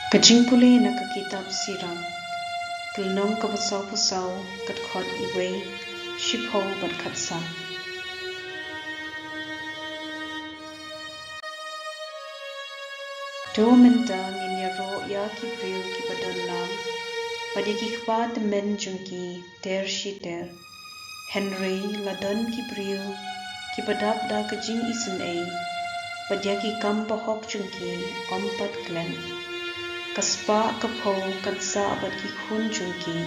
Ka jingpule na ka kitab sirang, kilnong ka pusaw kat khot iway, shipaw bat katsan. Do mynta nginyaro ya ki priu ki padon nam, padi ki kpa temen jungki ter shiter, Henry ladon ki priu ki padap da ka jing isen ay, padya ki kam bahok jungki ompat glen. Kaspa kapo kansa bat ki khun jungki,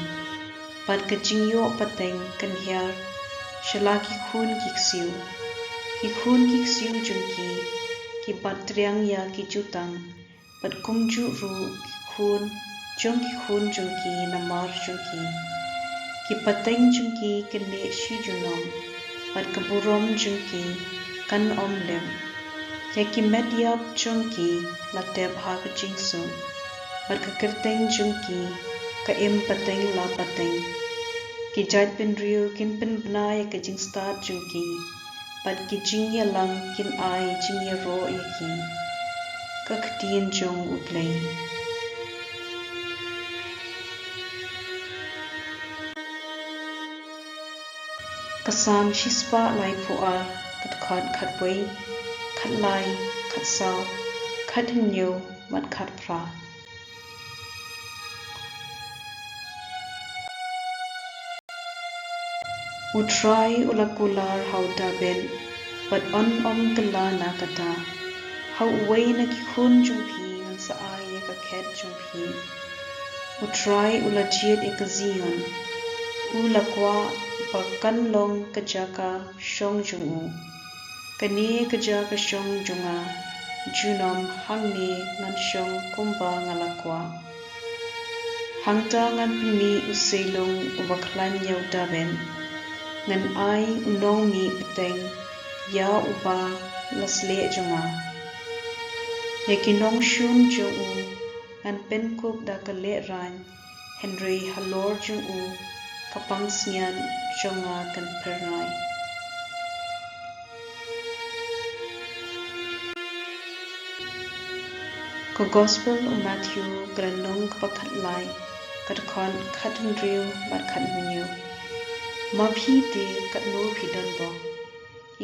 pat ka jingyo pateng kanhyar, shala ki khun kiksiu jungki, ki bat triang ya ki jutang, pat kumju ru ki khun jungki namar jungki, ki pateng jungki kene shi junom, pat kaburom jungki kan omlem, ya ki medyap jungki lateb ha ka jingsung, pat ka kerteng jungki ka im pateng la pateng, ki jat penriu kin penbna ya ka jingstad jungki, pat ki jingya lang kin ai jingya ro ya ki, ka ktien jong U Blei. Kasam shispa lai puar kat khot khat wei, khat lai, khat saw, khat hinyo mat khat pra. Utrai ulakular hauda ben, pat on om kala na kata, hau uway na ki khun jungpi ngan sa ay ya ka khet jungpi. Utrai ulajiet e ka zion, ulakwa pa kanlong kajaka shong jungu, kane kajaka shong junga, junom hangne ngan shong kumba ngalakwa. Hangta ngan pimi uselong ubaklan yaw daben, ngan ai unong mi peteng ya uba lasle junga. Yakinong shun jungu ngan penkup da ka le ran, Henry halor jungu kapang snyan jonga kan pernai. Ko Gospel o Matthew granong kapakat lai, kat kon kat Andrew bat kat Nyo. Mabhi te kat no pidon bo,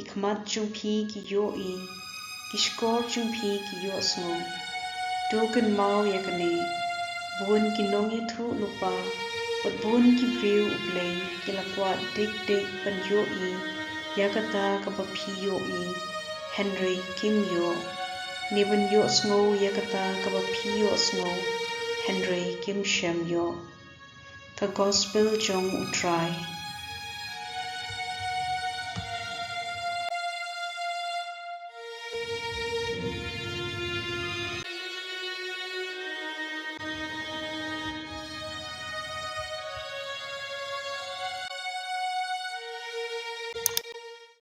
ikmat jungpi ki yo I, kishkor jungpi ki yo sngo, do kynmaw ya kane, buon ki nong ya thu lupa, pat buon ki priu U Blei ki lakwa dik pan yo I, ya kata kapapi yo I, Henry kim yo, neban yo sngo ya kata kapapi yo sngo, Henry kim shem yo. Ka Gospel jong utrai.